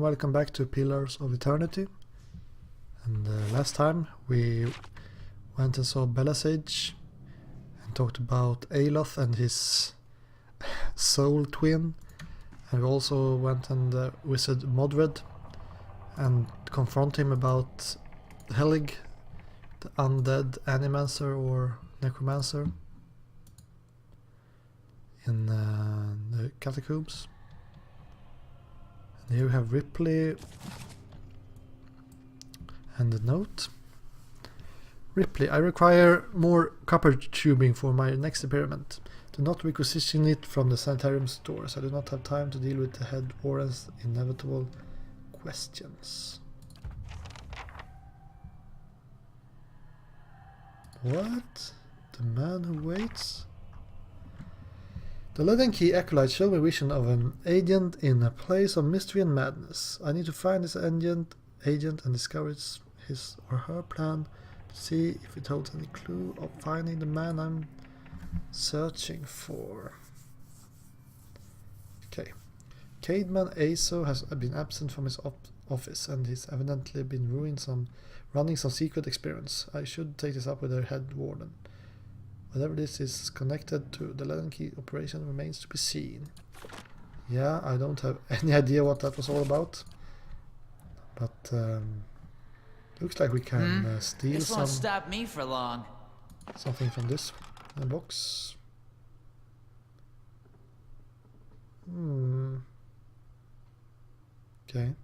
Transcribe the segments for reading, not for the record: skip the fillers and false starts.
welcome back to Pillars of Eternity. And last time we went and saw Belasage and talked about Alot and his soul twin. And we also went and visited Modred and confront him about Helig, the undead animancer or necromancer in the catacombs. And here we have Ripley and a note. Ripley, I require more copper tubing for my next experiment. Do not requisition it from the sanitarium stores. I do not have time to deal with the head warden's inevitable questions. What? The man who waits? The leaden key acolyte showed me a vision of an agent in a place of mystery and madness. I need to find this agent and discover his or her plan to see if it holds any clue of finding the man I'm searching for. Okay. Cademan Aso has been absent from his office and he's evidently been running some secret experiments. I should take this up with their head warden. Whatever this is connected to the leaden key operation remains to be seen. Yeah, I don't have any idea what that was all about. But looks like we can steal this won't stop me for long. Something from this box. Okay.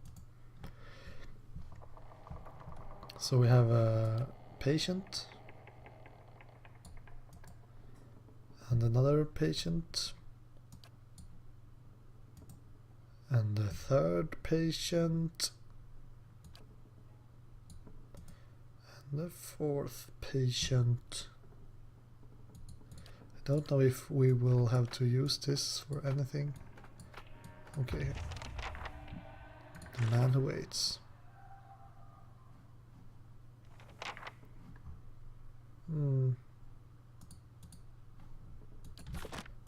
So we have a patient. And another patient. And a third patient. And the fourth patient. I don't know if we will have to use this for anything. Okay. The man who waits.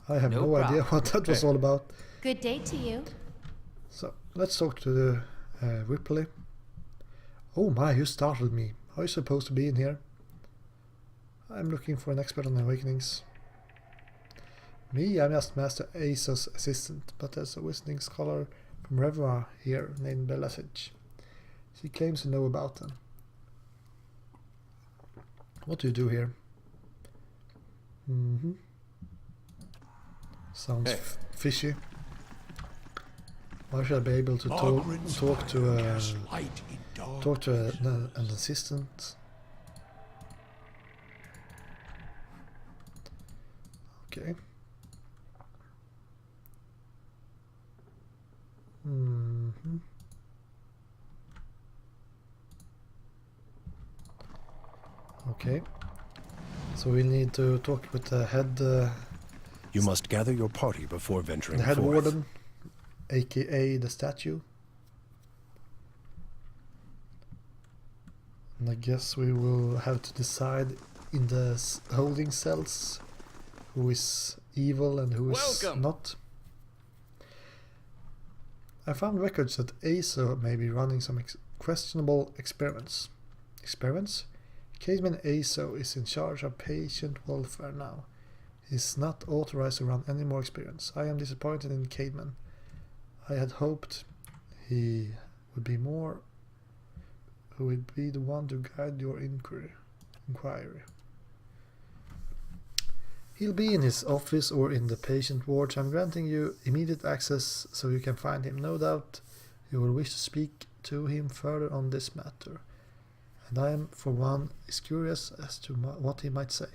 I have no idea what that was all about. Good day to you. So, let's talk to the Ripley. Oh my, you startled me. Are you supposed to be in here? I'm looking for an expert on awakenings. Me, I'm just Master Asa's assistant, but there's a visiting scholar from Revra here named Belasage. She claims to know about them. What do you do here? Sounds fishy. Why should I be able to talk to an assistant? Okay. Okay. So we need to talk with the head. You must gather your party before venturing the head forth. warden, aka the statue. And I guess we will have to decide in the holding cells who is evil and who is not. I found records that Aso may be running some questionable experiments. Experiments? Cademan Aso is in charge of patient welfare now. He is not authorized to run any more experiments. I am disappointed in Cademan. I had hoped he would be the one to guide your inquiry. He'll be in his office or in the patient ward. I'm granting you immediate access so you can find him. No doubt you will wish to speak to him further on this matter. And I am, for one, is curious as to what he might say.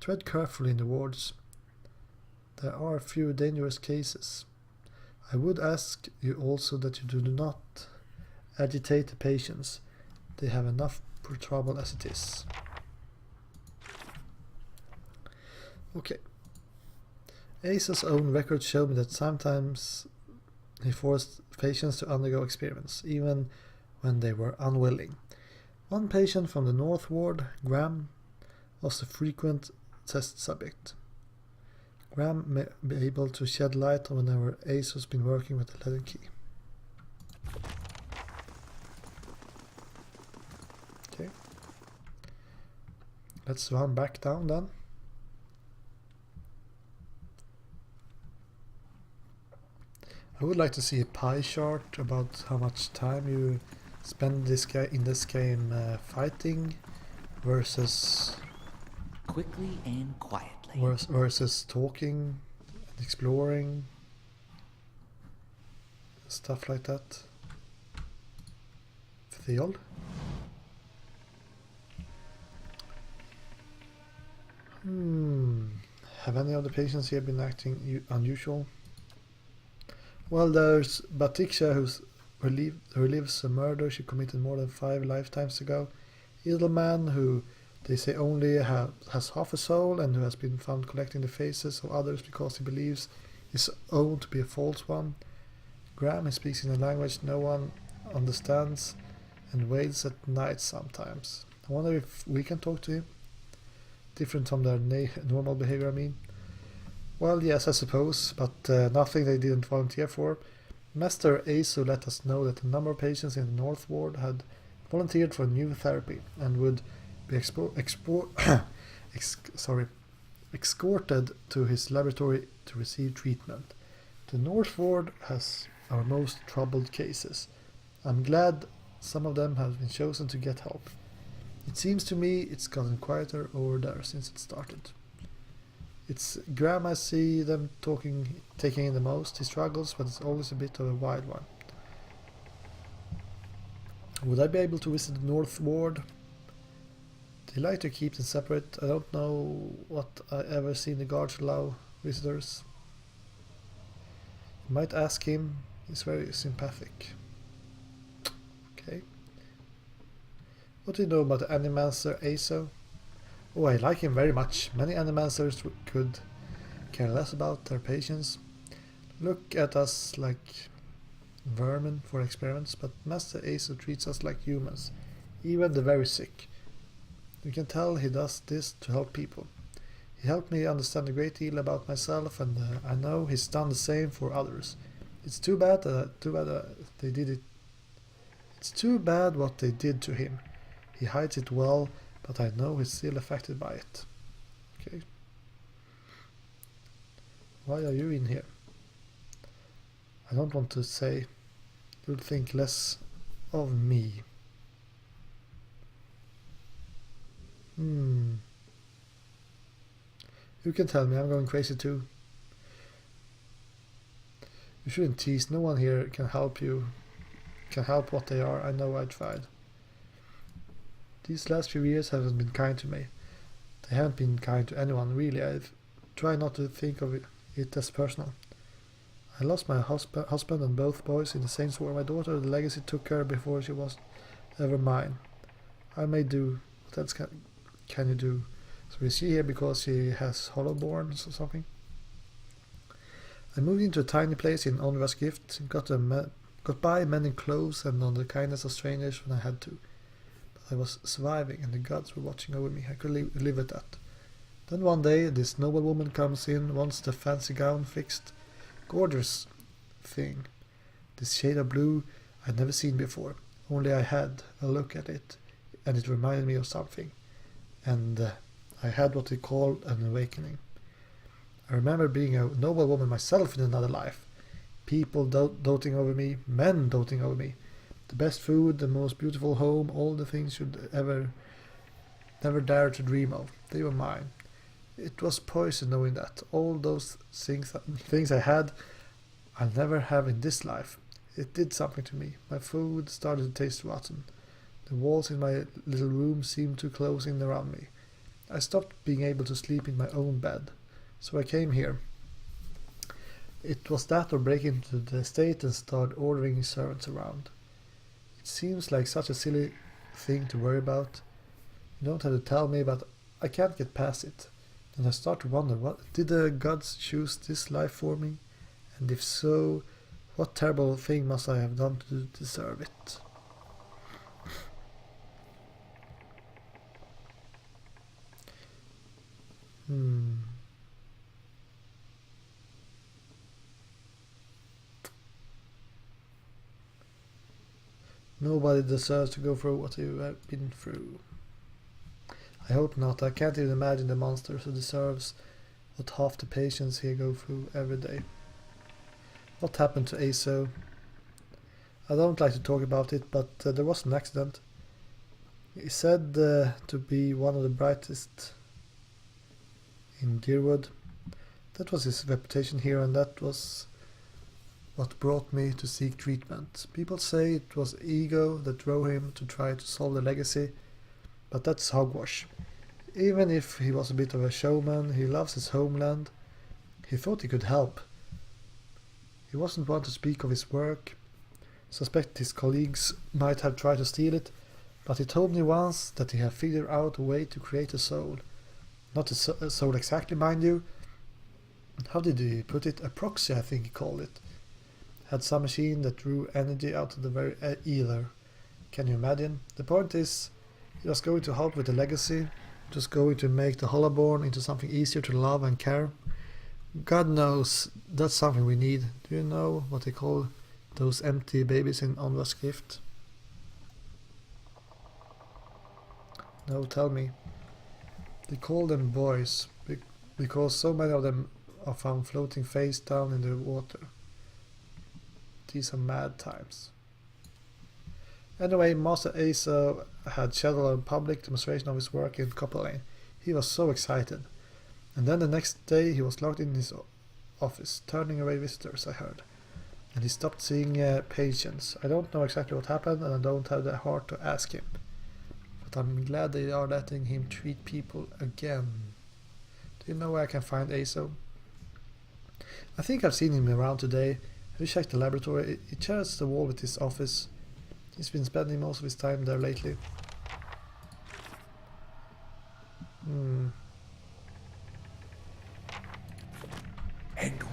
Tread carefully in the wards. There are a few dangerous cases. I would ask you also that you do not agitate the patients. They have enough trouble as it is. Okay. Asa's own records show me that sometimes he forced patients to undergo experiments, even when they were unwilling. One patient from the North Ward, Graham, was a frequent test subject. Graham may be able to shed light on whenever Ace has been working with the leaden key. Let's run back down then. I would like to see a pie chart about how much time you spend in this game fighting versus Quickly and quietly. versus talking and exploring, stuff like that. Field. Have any of the patients here been acting unusual? Well, there's Batiksha who lives a murder she committed more than 5 lifetimes ago. Edelman, who they say only has half a soul and who has been found collecting the faces of others because he believes his own to be a false one. Graham, he speaks in a language no one understands and wails at night sometimes. I wonder if we can talk to him. Different from their normal behavior, I mean. Well, yes, I suppose, but nothing they didn't volunteer for. Master Asu let us know that a number of patients in the North Ward had volunteered for new therapy and would be escorted to his laboratory to receive treatment. The North Ward has our most troubled cases. I'm glad some of them have been chosen to get help. It seems to me it's gotten quieter over there since it started. It's Graham I see them taking in the most. He struggles, but it's always a bit of a wild one. Would I be able to visit the North Ward? They like to keep them separate. I don't know what I ever seen the guards allow visitors. You might ask him. He's very sympathetic. Okay. What do you know about the Animancer Aso? Oh, I like him very much. Many Animancers could care less about their patients. Look at us like vermin for experiments, but Master Aso treats us like humans, even the very sick. You can tell he does this to help people. He helped me understand a great deal about myself, and I know he's done the same for others. It's too bad they did it. It's too bad what they did to him. He hides it well, but I know he's still affected by it. Okay. Why are you in here? I don't want to say. You'll think less of me. You can tell me I'm going crazy too. You shouldn't tease. No one here can help you. Can help what they are. I know I tried. These last few years haven't been kind to me. They haven't been kind to anyone, really. I've tried not to think of it as personal. I lost my husband and both boys in the same war. My daughter, the legacy, took her before she was ever mine. I may do. What else can you do? So is she here because she has hollowborns or something? I moved into a tiny place in Onra's gift, got by mending clothes and on the kindness of strangers when I had to. But I was surviving and the gods were watching over me. I could live with that. Then one day this noble woman comes in, wants the fancy gown fixed. Gorgeous thing. This shade of blue I'd never seen before. Only I had a look at it and it reminded me of something. And I had what they called an awakening. I remember being a noble woman myself in another life. People doting over me, men doting over me. The best food, the most beautiful home, all the things you'd never dare to dream of. They were mine. It was poison knowing that. All those things I had, I'll never have in this life. It did something to me. My food started to taste rotten. The walls in my little room seemed to close in around me. I stopped being able to sleep in my own bed. So I came here. It was that or break into the estate and start ordering servants around. It seems like such a silly thing to worry about. You don't have to tell me, but I can't get past it. And I start to wonder, what did the gods choose this life for me? And if so, what terrible thing must I have done to deserve it? Nobody deserves to go through what you have been through. I hope not. I can't even imagine the monster who deserves what half the patients here go through every day. What happened to Aso? I don't like to talk about it, but there was an accident. He said to be one of the brightest in Deerwood. That was his reputation here, and that was what brought me to seek treatment. People say it was ego that drove him to try to solve the legacy, but that's hogwash. Even if he was a bit of a showman, he loves his homeland. He thought he could help. He wasn't one to speak of his work. Suspect his colleagues might have tried to steal it, but he told me once that he had figured out a way to create a soul. Not a soul exactly, mind you. How did he put it? A proxy, I think he called it. Had some machine that drew energy out of the very ether. Can you imagine? The point is, he was going to help with the legacy, just going to make the Hollowborn into something easier to love and care. God knows, that's something we need. Do you know what they call those empty babies in Onva's gift? No, tell me. They call them boys, because so many of them are found floating face down in the water. These are mad times. Anyway, Master Asa had scheduled a public demonstration of his work in Copper Lane. He was so excited. And then the next day he was locked in his office, turning away visitors, I heard. And he stopped seeing patients. I don't know exactly what happened, and I don't have the heart to ask him. But I'm glad they are letting him treat people again. Do you know where I can find Aso? I think I've seen him around today. Have you checked the laboratory? He shares the wall with his office. He's been spending most of his time there lately. And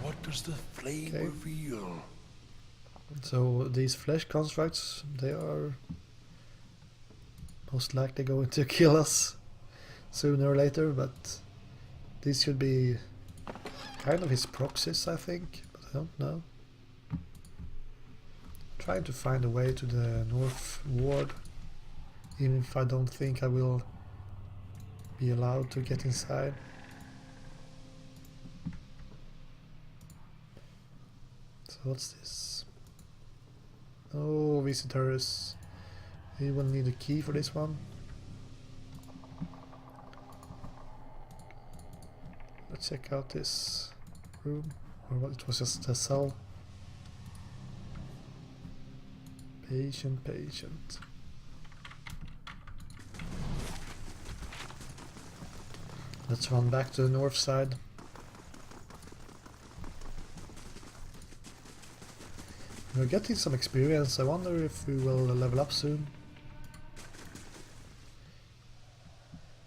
what does the flame reveal? So these flesh constructs, they are most likely going to kill us sooner or later, but these should be kind of his proxies, I think, but I don't know. Trying to find a way to the north ward, even if I don't think I will be allowed to get inside. So what's this? Oh, visitors. We will need a key for this one. Let's check out this room, or what, it was just a cell. Patient. Let's run back to the north side. We're getting some experience. I wonder if we will level up soon.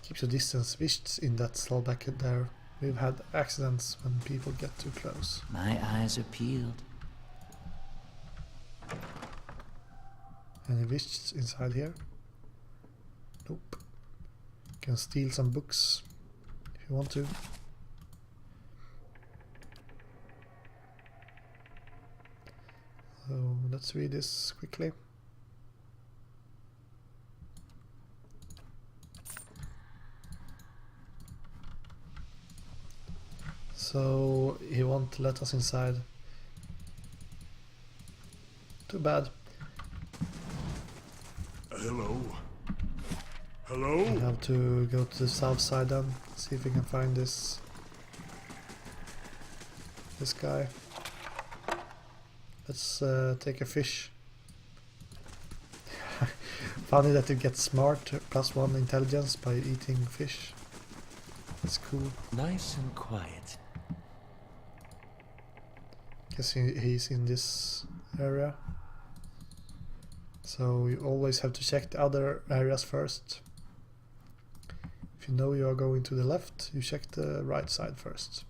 Keep your distance. Wished in that cell back there. We've had accidents when people get too close. My eyes are peeled. Any wishes inside here? Nope. Can steal some books if you want to. So let's read this quickly. So he won't let us inside. Too bad. Hello? We have to go to the south side then, see if we can find this guy. Let's take a fish. Funny that you get smart +1 intelligence by eating fish. That's cool. Nice and quiet. Guess he's in this area. So you always have to check the other areas first. If you know you are going to the left, you check the right side first.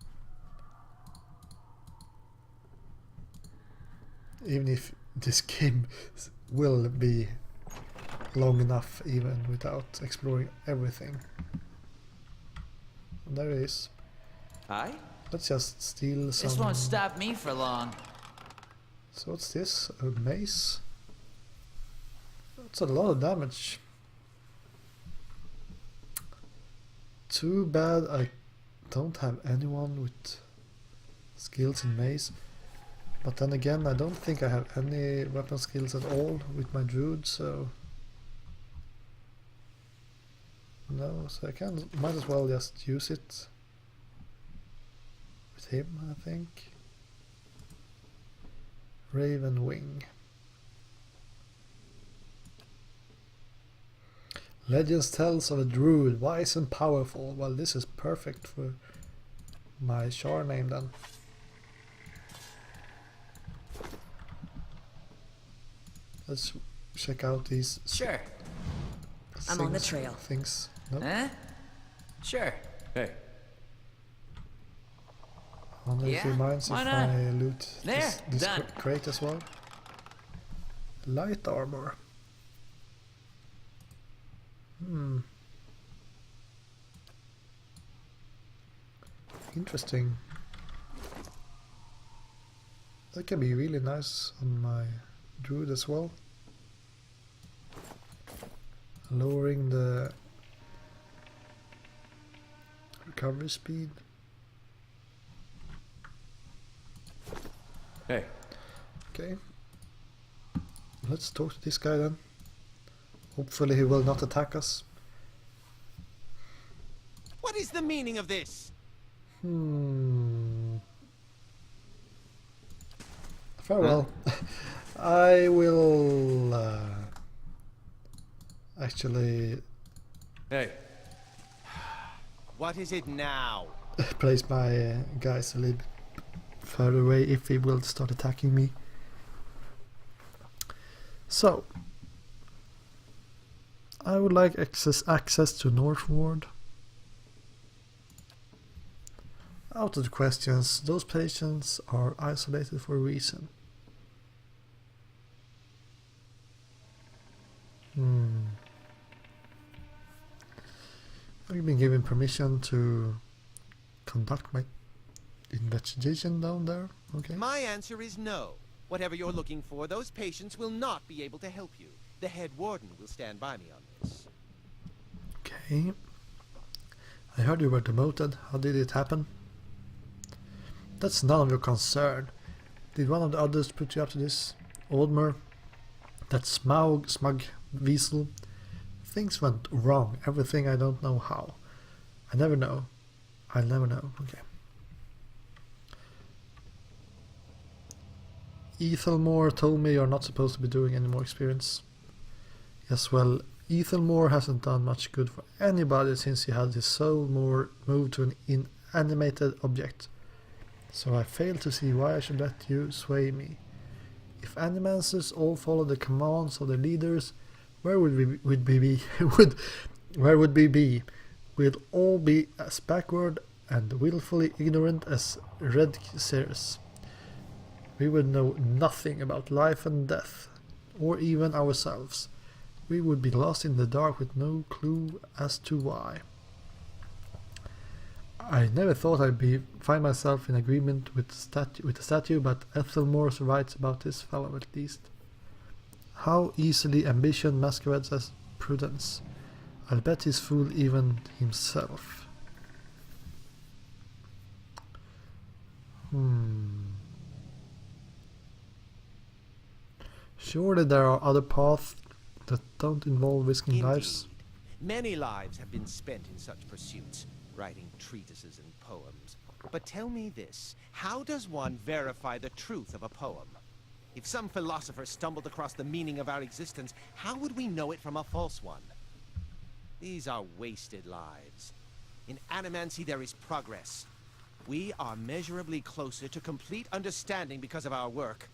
Even if this game will be long enough even without exploring everything. And there it is. Hi? Let's just steal some... This won't stop me for long. So what's this? A mace? That's a lot of damage. Too bad I don't have anyone with skills in mace. But then again, I don't think I have any weapon skills at all with my druid, so... No, so I might as well just use it with him, I think. Raven Wing. Legends tells of a druid, wise and powerful. Well, this is perfect for my char name then. Let's check out these. Sure. I'm on the trail. Things. Nope. Huh? Sure. Hey, I wonder if he Yeah, minds if why not? I loot There, this done. crate as well. Light armor. Interesting. That can be really nice on my druid as well. Lowering the recovery speed. hey. Okay. Let's talk to this guy then. Hopefully he will not attack us. What is the meaning of this? Farewell. I will actually Hey. What is it now? place my guys a little bit further away if he will start attacking me. So I would like access to Northward. Out of the questions, those patients are isolated for a reason. I've been given permission to conduct my investigation down there. Okay. My answer is no. Whatever you're looking for, those patients will not be able to help you. The head warden will stand by me on this. Okay. I heard you were demoted. How did it happen? That's none of your concern. Did one of the others put you up to this? Oldmer? That smug weasel? Things went wrong. Everything, I don't know how. I never know. I'll never know. Okay. Ethelmore told me you're not supposed to be doing any more experience. Yes, well, Ethelmore hasn't done much good for anybody since he had his soul moved to an inanimated object. So I fail to see why I should let you sway me. If animancers all follow the commands of their leaders, where would we be? Where would we be? We'd all be as backward and willfully ignorant as red seers. We would know nothing about life and death, or even ourselves. We would be lost in the dark with no clue as to why. I never thought I'd find myself in agreement with the statue, but Ethelmore's writes about this fellow at least. How easily ambition masquerades as prudence. I'll bet he's fooled even himself. Surely there are other paths that don't involve risking lives. Many lives have been spent in such pursuits, writing treatises and poems. But tell me this, how does one verify the truth of a poem? If some philosopher stumbled across the meaning of our existence, how would we know it from a false one? These are wasted lives. In animancy there is progress. We are measurably closer to complete understanding because of our work.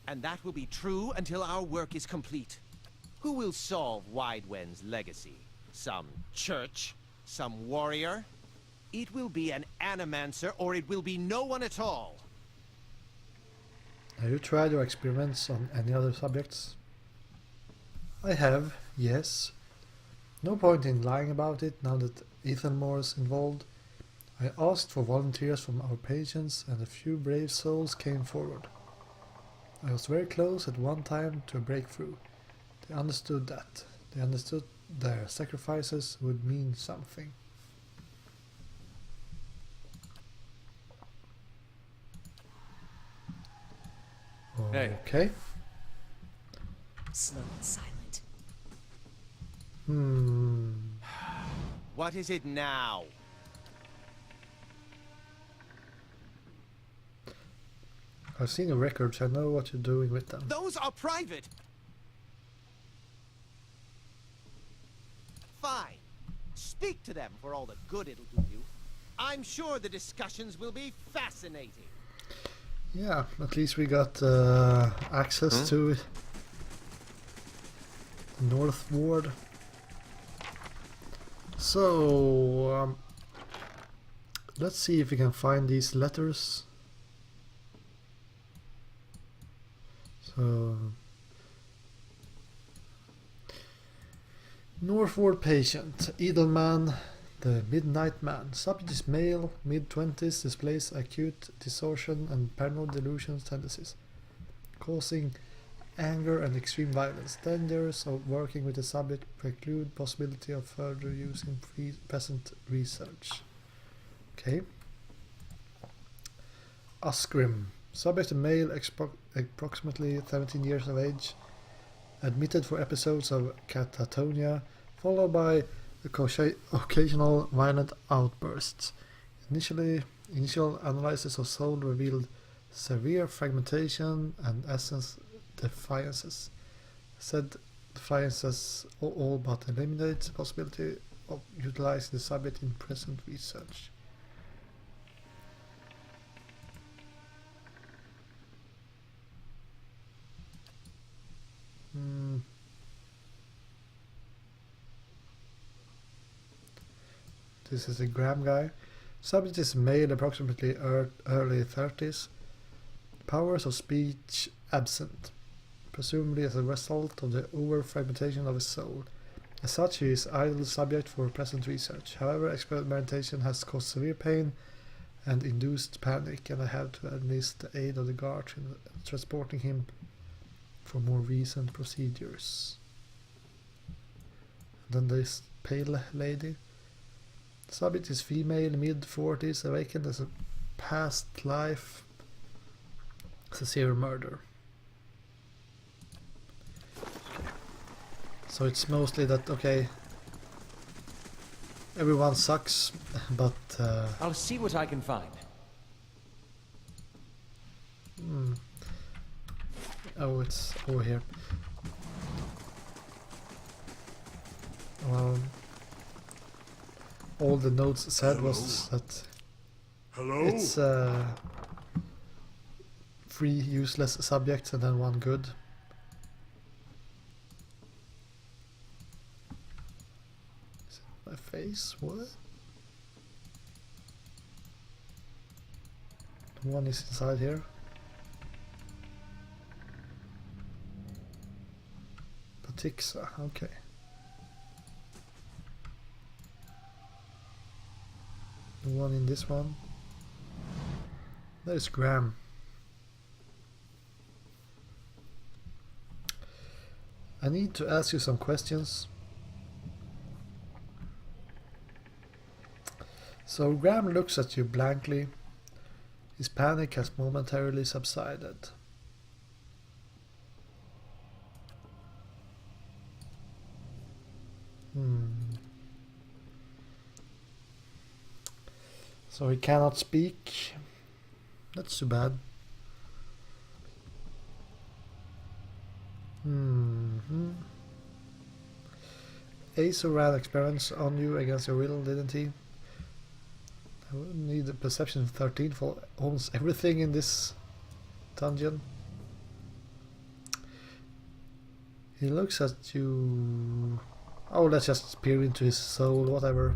And that will be true until our work is complete. Who will solve Widewen's legacy? Some church? Some warrior? It will be an animancer, or it will be no one at all. Have you tried your experiments on any other subjects? I have, yes. No point in lying about it now that Ethelmore is involved. I asked for volunteers from our patients and a few brave souls came forward. I was very close at one time to a breakthrough. They understood that. They understood their sacrifices would mean something. Hey. Okay. Slow and silent. What is it now? I've seen your records. I know what you're doing with them. Those are private. Fine. Speak to them for all the good it'll do you. I'm sure the discussions will be fascinating. Yeah, at least we got access to it. North Ward. So let's see if we can find these letters. So Northward patient, Edelman, the Midnight Man. Subject is male, mid-20s, displays acute distortion and paranoid delusions tendencies, causing anger and extreme violence. Dangers of working with the subject preclude possibility of further use in present research. Okay. Uscgrim. Subject a male, approximately 17 years of age, admitted for episodes of catatonia, followed by occasional violent outbursts. Initial analysis of soul revealed severe fragmentation and essence defiances. Said defiances all but eliminate the possibility of utilizing the subject in present research. This is a Graham guy. Subject is male, approximately early 30s. Powers of speech absent, presumably as a result of the over-fragmentation of his soul. As such, he is idle subject for present research. However, experimentation has caused severe pain and induced panic, and I have to enlist the aid of the guards in transporting him for more recent procedures. And then this pale lady. Subject is female, mid-40s, awakened as a past life as a serial murder. So it's mostly that, okay, everyone sucks, but I'll see what I can find. oh, it's over here. Well, all the notes said was that it's 3 useless subjects and then 1 good. Is it my face? What? One is inside here. Patixa, okay. The one in this one. There's Graham. I need to ask you some questions. So Graham looks at you blankly. His panic has momentarily subsided. So he cannot speak. That's too bad. Ace ran experiments on you against your will, didn't he? I would need a perception of 13 for almost everything in this dungeon. He looks at you. Oh, let's just peer into his soul, whatever.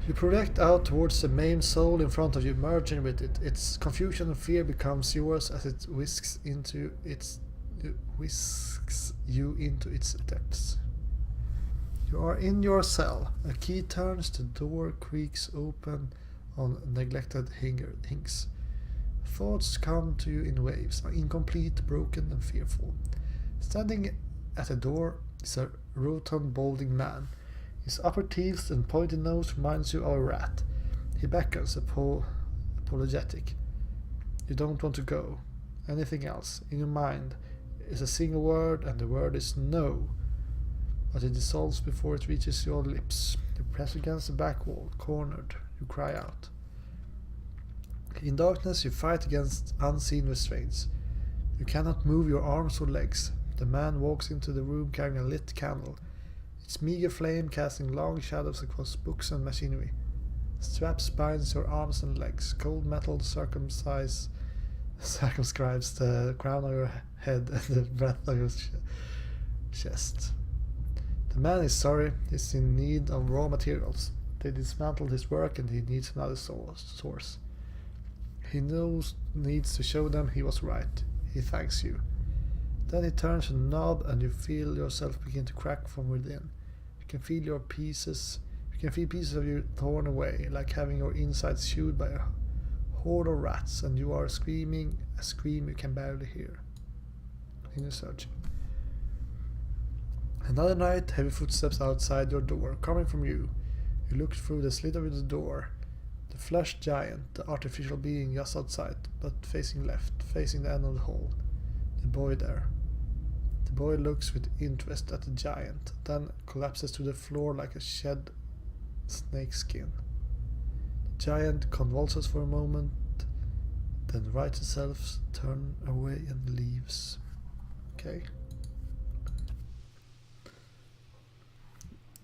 You project out towards the main soul in front of you, merging with it. Its confusion and fear becomes yours as it whisks you into its depths. You are in your cell. A key turns, the door creaks open on neglected hinges. Thoughts come to you in waves, incomplete, broken, and fearful. Standing at the door is a rotund, balding man. His upper teeth and pointed nose reminds you of a rat. He beckons, apologetic. You don't want to go. Anything else in your mind is a single word, and the word is no. But it dissolves before it reaches your lips. You press against the back wall, cornered. You cry out. In darkness, you fight against unseen restraints. You cannot move your arms or legs. The man walks into the room carrying a lit candle, its meager flame casting long shadows across books and machinery. Straps binds your arms and legs. Cold metal circumscribes the crown of your head and the breadth of your chest. The man is sorry. He's in need of raw materials. They dismantled his work and he needs another source. He needs to show them he was right. He thanks you. Then he turns a knob and you feel yourself begin to crack from within. You can feel pieces of you torn away, like having your insides chewed by a horde of rats, and you are screaming a scream you can barely hear. Continue searching. Another night, heavy footsteps outside your door, coming from you. You look through the slit of the door. The flesh giant, the artificial being just outside, but facing left, facing the end of the hall. The boy there. The boy looks with interest at the giant, then collapses to the floor like a shed snake skin. The giant convulses for a moment, then rights itself, turns away and leaves. Okay.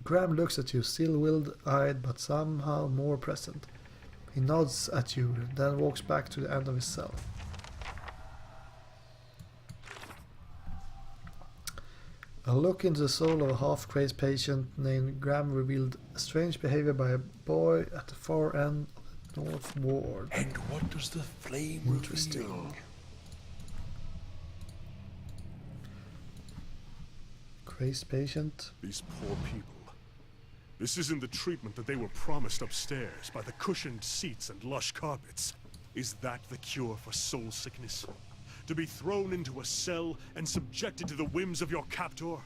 Graham looks at you, still wild-eyed but somehow more present. He nods at you, then walks back to the end of his cell. A look into the soul of a half-crazed patient named Graham revealed strange behavior by a boy at the far end of the North Ward. And what does the flame Interesting. reveal? Crazed patient. These poor people. This isn't the treatment that they were promised upstairs by the cushioned seats and lush carpets. Is that the cure for soul sickness? To be thrown into a cell and subjected to the whims of your captor?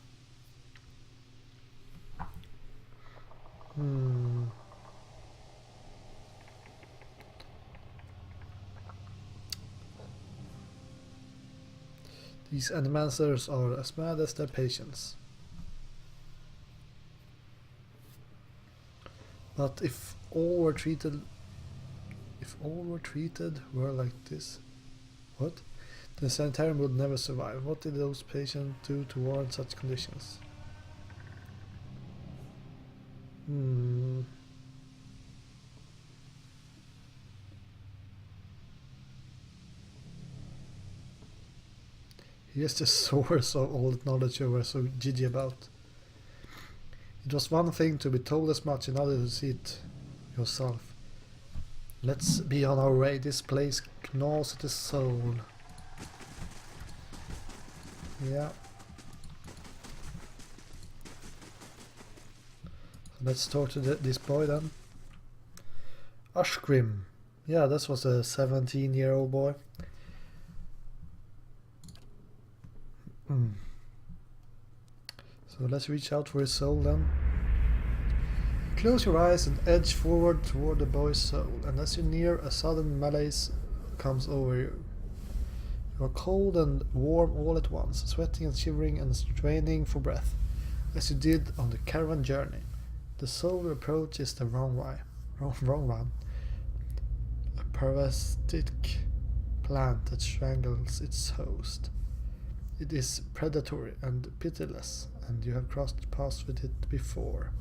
These animancers are as mad as their patients. But if all were treated were like this, what? The sanitarium would never survive. What did those patients do to warrant such conditions? Here's the source of all the knowledge you were so jiggy about. It was one thing to be told as much, another to see it yourself. Let's be on our way. This place gnaws at the soul. Yeah. Let's talk to this boy then. Uscgrim. Yeah, this was a 17-year-old boy. So let's reach out for his soul then. Close your eyes and edge forward toward the boy's soul, and as you near, a sudden malaise comes over you. You are cold and warm all at once, sweating and shivering and straining for breath, as you did on the caravan journey. The soul approach is the wrong one. A parasitic plant that strangles its host. It is predatory and pitiless, and you have crossed paths with it before.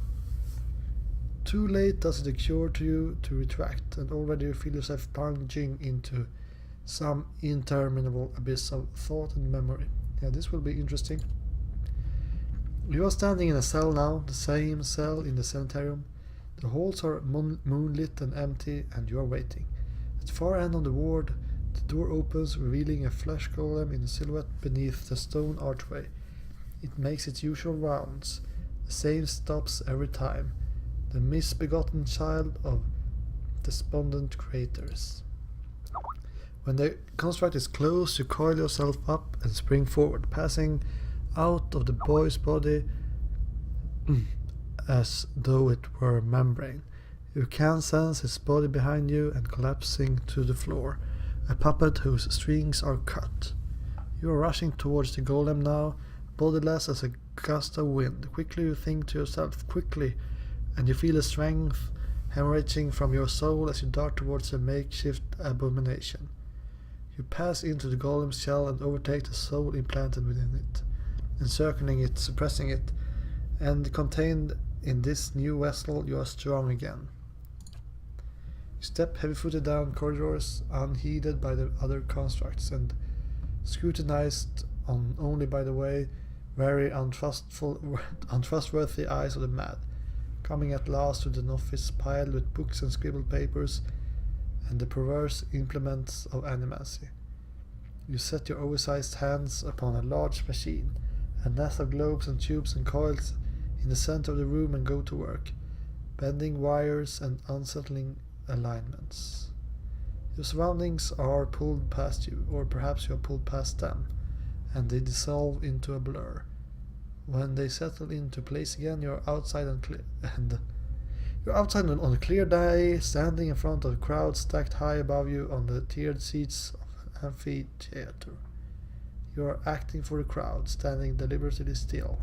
Too late does it occur to you to retract, and already you feel yourself plunging into some interminable abyss of thought and memory. Yeah, this will be interesting. You are standing in a cell now, the same cell in the sanitarium. The halls are moonlit and empty, and you are waiting. At the far end of the ward, the door opens, revealing a flesh golem in a silhouette beneath the stone archway. It makes its usual rounds. The same stops every time. The misbegotten child of despondent creators. When the construct is closed, you coil yourself up and spring forward, passing out of the boy's body as though it were membrane. You can sense his body behind you and collapsing to the floor. a puppet whose strings are cut. You are rushing towards the golem now, bodiless as a gust of wind. Quickly you think to yourself, quickly, and you feel a strength hemorrhaging from your soul as you dart towards a makeshift abomination. You pass into the golem's shell and overtake the soul implanted within it, encircling it, suppressing it, and contained in this new vessel you are strong again. You step heavy-footed down corridors, unheeded by the other constructs, and scrutinized only by the very untrustworthy eyes of the mad, coming at last to an office piled with books and scribbled papers and the perverse implements of animacy. You set your oversized hands upon a large machine, a nest of globes and tubes and coils in the center of the room, and go to work, bending wires and unsettling alignments. Your surroundings are pulled past you, or perhaps you are pulled past them, and they dissolve into a blur. When they settle into place again, you're outside on a clear day, standing in front of a crowd stacked high above you on the tiered seats of an amphitheater. You are acting for the crowd, standing deliberately still.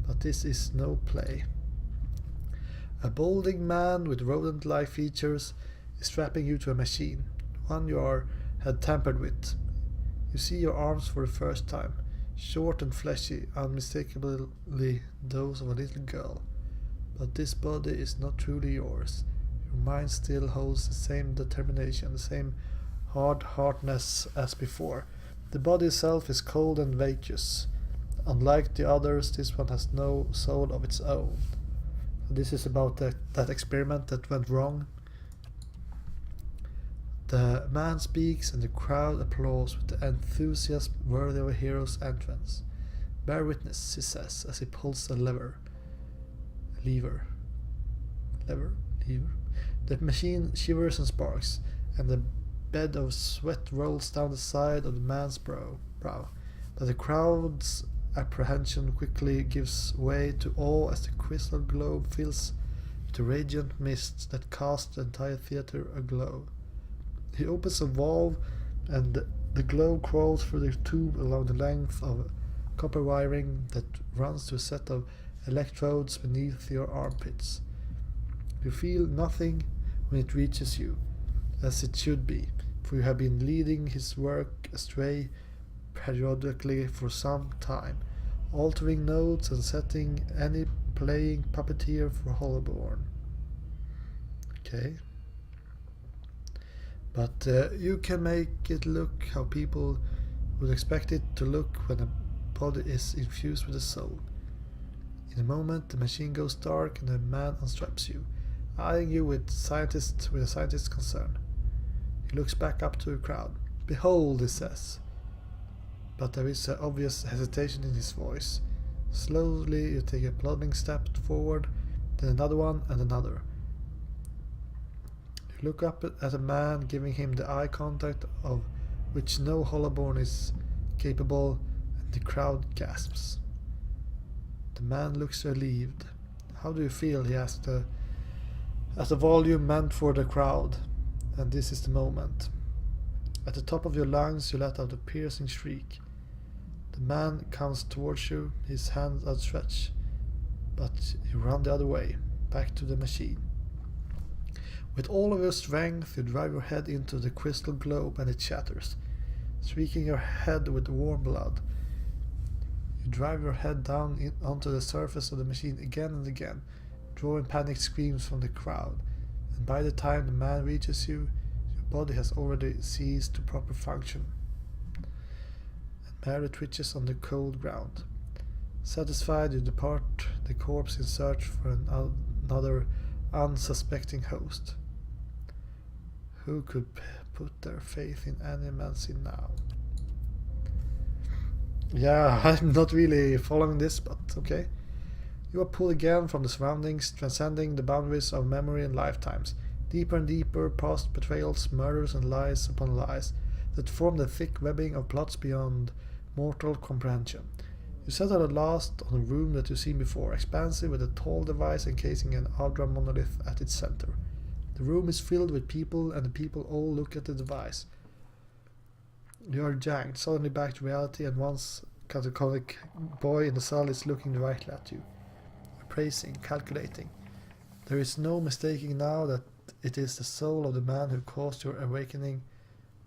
But this is no play. A balding man with rodent-like features is strapping you to a machine, one you had tampered with. You see your arms for the first time, short and fleshy, unmistakably those of a little girl. But this body is not truly yours. Your mind still holds the same determination, the same hard-heartedness as before. The body itself is cold and vacuous. Unlike the others, this one has no soul of its own. This is about that experiment that went wrong. The man speaks and the crowd applauds with the enthusiasm worthy of a hero's entrance. Bear witness, he says, as he pulls a lever. The machine shivers and sparks, and a bed of sweat rolls down the side of the man's brow. But the crowd's apprehension quickly gives way to awe as the crystal globe fills with a radiant mist that casts the entire theater aglow. He opens a valve, and the globe crawls through the tube along the length of copper wiring that runs to a set of electrodes beneath your armpits. You feel nothing when it reaches you, as it should be, for you have been leading his work astray periodically for some time, altering notes and setting any playing puppeteer for Hollowborn. Okay. But you can make it look how people would expect it to look when a body is infused with a soul. In a moment, the machine goes dark and the man unstraps you, eyeing you with a scientist's concern. He looks back up to the crowd. "Behold," he says. But there is an obvious hesitation in his voice. Slowly you take a plodding step forward, then another one and another. You look up at a man, giving him the eye contact of which no Hollowborn is capable, and the crowd gasps. The man looks relieved. "How do you feel?" he asks at a volume meant for the crowd. And this is the moment. At the top of your lungs you let out a piercing shriek. The man comes towards you, his hands outstretched, but you run the other way, back to the machine. With all of your strength you drive your head into the crystal globe, and it shatters, streaking your head with warm blood. You drive your head down onto the surface of the machine again and again, drawing panicked screams from the crowd, and by the time the man reaches you, your body has already ceased to proper function, and Mary twitches on the cold ground. Satisfied, you depart the corpse in search for another unsuspecting host. Who could put their faith in animacy now? Yeah, I'm not really following this, but okay. You are pulled again from the surroundings, transcending the boundaries of memory and lifetimes, deeper and deeper past betrayals, murders, and lies upon lies that form the thick webbing of plots beyond mortal comprehension. You settle at last on a room that you've seen before, expansive with a tall device encasing an Aldra monolith at its center. The room is filled with people, and the people all look at the device, You are jagged, suddenly back to reality, and once catatonic boy in the cell is looking directly at you. Appraising, calculating. There is no mistaking now that it is the soul of the man who caused your awakening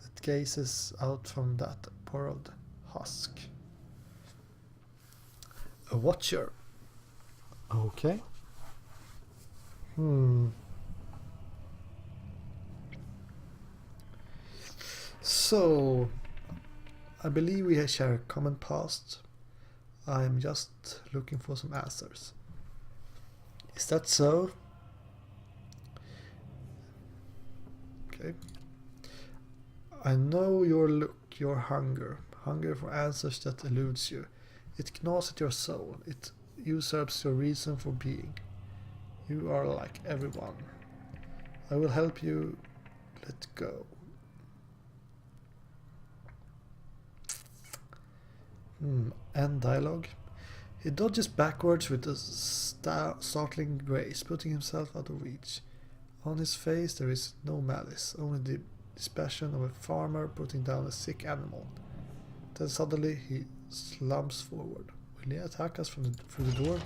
that gazes out from that borrowed husk. A watcher. Okay. So, I believe we share a common past. I am just looking for some answers. Is that so? Okay. I know your look, your hunger for answers that eludes you. It gnaws at your soul. It usurps your reason for being. You are like everyone. I will help you let go. End dialogue. He dodges backwards with a startling grace, putting himself out of reach. On his face there is no malice, only the dispassion of a farmer putting down a sick animal. Then suddenly he slumps forward. Will he attack us from through the door?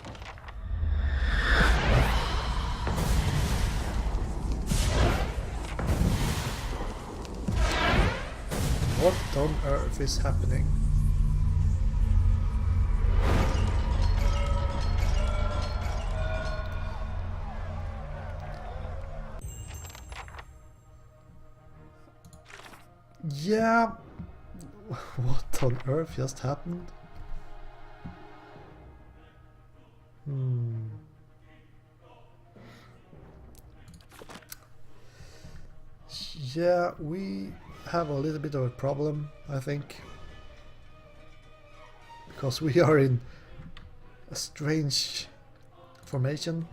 What on earth is happening? Yeah, what on earth just happened? Yeah, we have a little bit of a problem, I think. Because we are in a strange formation.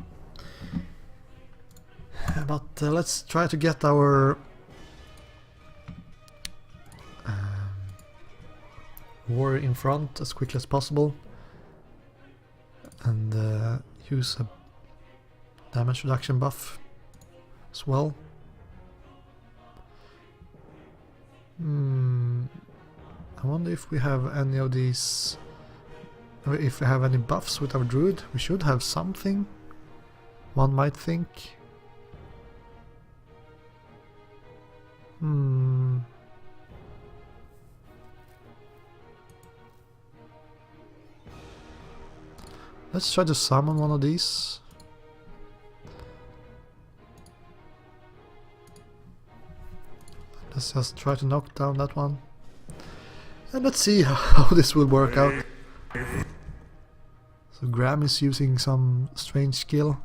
But let's try to get our war in front as quickly as possible and use a damage reduction buff as well. I wonder if we have any of these, if we have any buffs with our druid. We should have something, one might think. Let's try to summon one of these. Let's just try to knock down that one. And let's see how this will work out. So Graham is using some strange skill.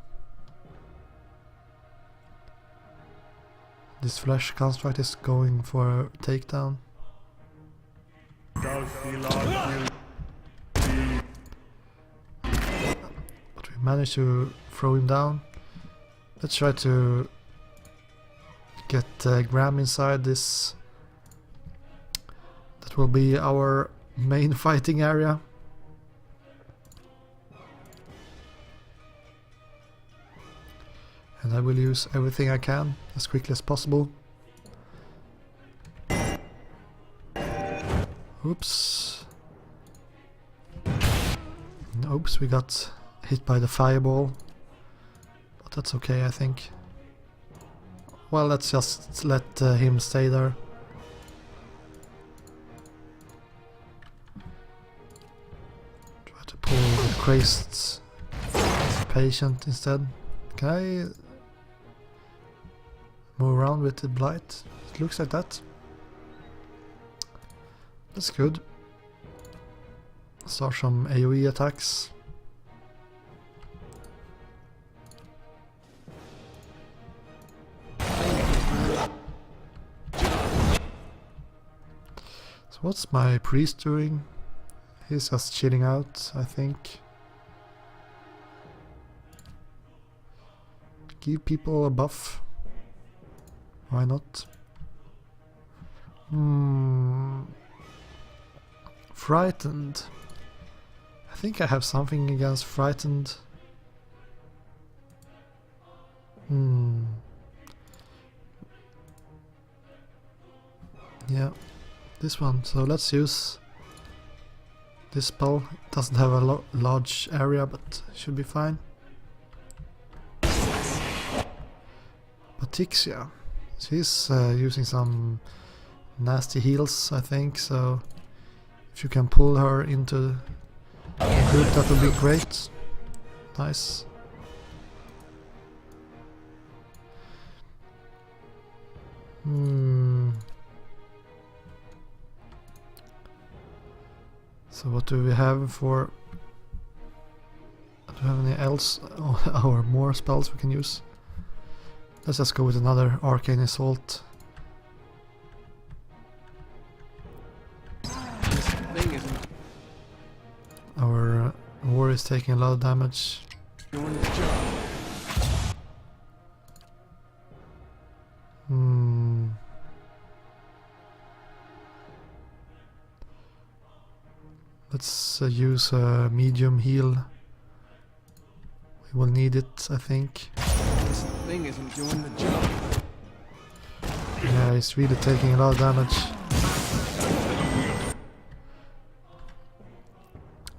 This flesh construct is going for a takedown. But we managed to throw him down. Let's try to get Graham inside this. That will be our main fighting area. And I will use everything I can as quickly as possible. Oops. Oops, we got hit by the fireball. But that's okay, I think. Well, let's just let him stay there. Try to pull the crazed patient instead. Can I move around with the blight? It looks like that. That's good. Start some AoE attacks. So what's my priest doing? He's just chilling out, I think. Give people a buff. Why not? Frightened. I think I have something against frightened. Yeah. This one. So let's use this spell. It doesn't have a large area, but should be fine. Batixia. She's using some nasty heals, I think, so if you can pull her into a group, that would be great. Nice. So what do we have for... Do we have any else or more spells we can use? Let's just go with another Arcane Assault. Our war is taking a lot of damage. Let's use a medium heal. We will need it, I think. This thing isn't doing the job. Yeah, he's really taking a lot of damage.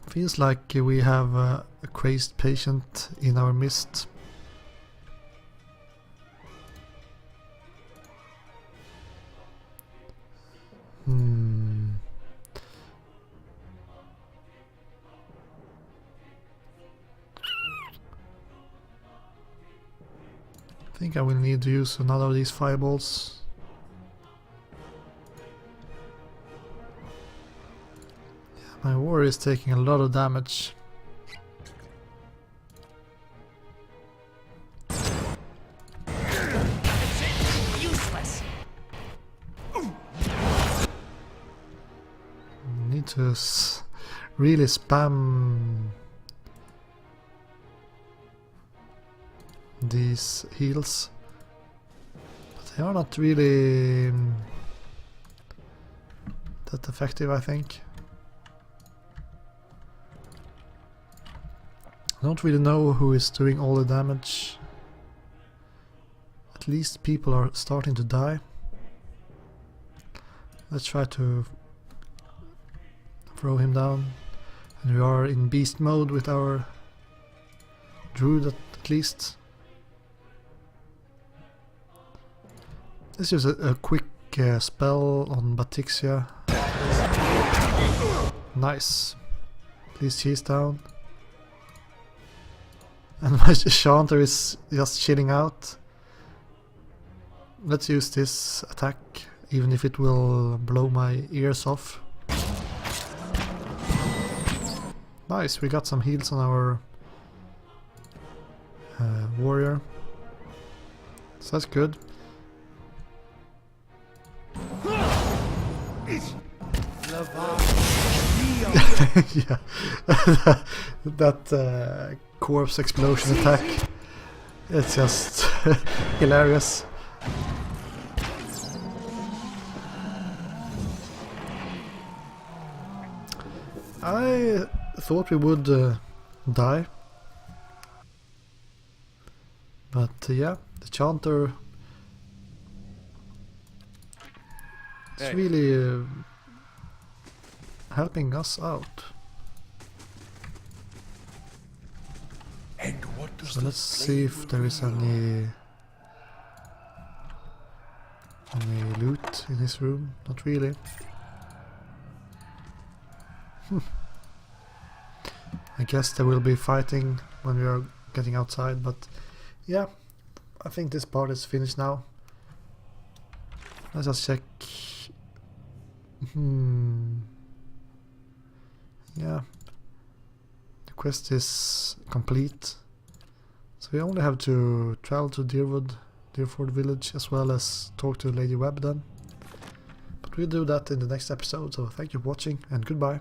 Feels like we have a crazed patient in our midst. I think I will need to use another of these fireballs. Yeah, my warrior is taking a lot of damage. Useless. Need to really spam these heals, but they are not really that effective, I think. I don't really know who is doing all the damage. At least people are starting to die. Let's try to throw him down, and we are in beast mode with our druid at least. Let's use a quick spell on Batixia. Nice. Please cheese down. And my Chanter is just chilling out. Let's use this attack, even if it will blow my ears off. Nice, we got some heals on our warrior. So that's good. Yeah, that corpse explosion attack, it's just hilarious. I thought we would die, but yeah, the Chanter is really helping us out. And what does So let's see if there is any loot in this room. Not really. I guess there will be fighting when we are getting outside, but yeah, I think this part is finished now. Let's just check. Yeah, the quest is complete, so we only have to travel to Deerford village, as well as talk to Lady Web then. But we'll do that in the next episode, so thank you for watching and goodbye.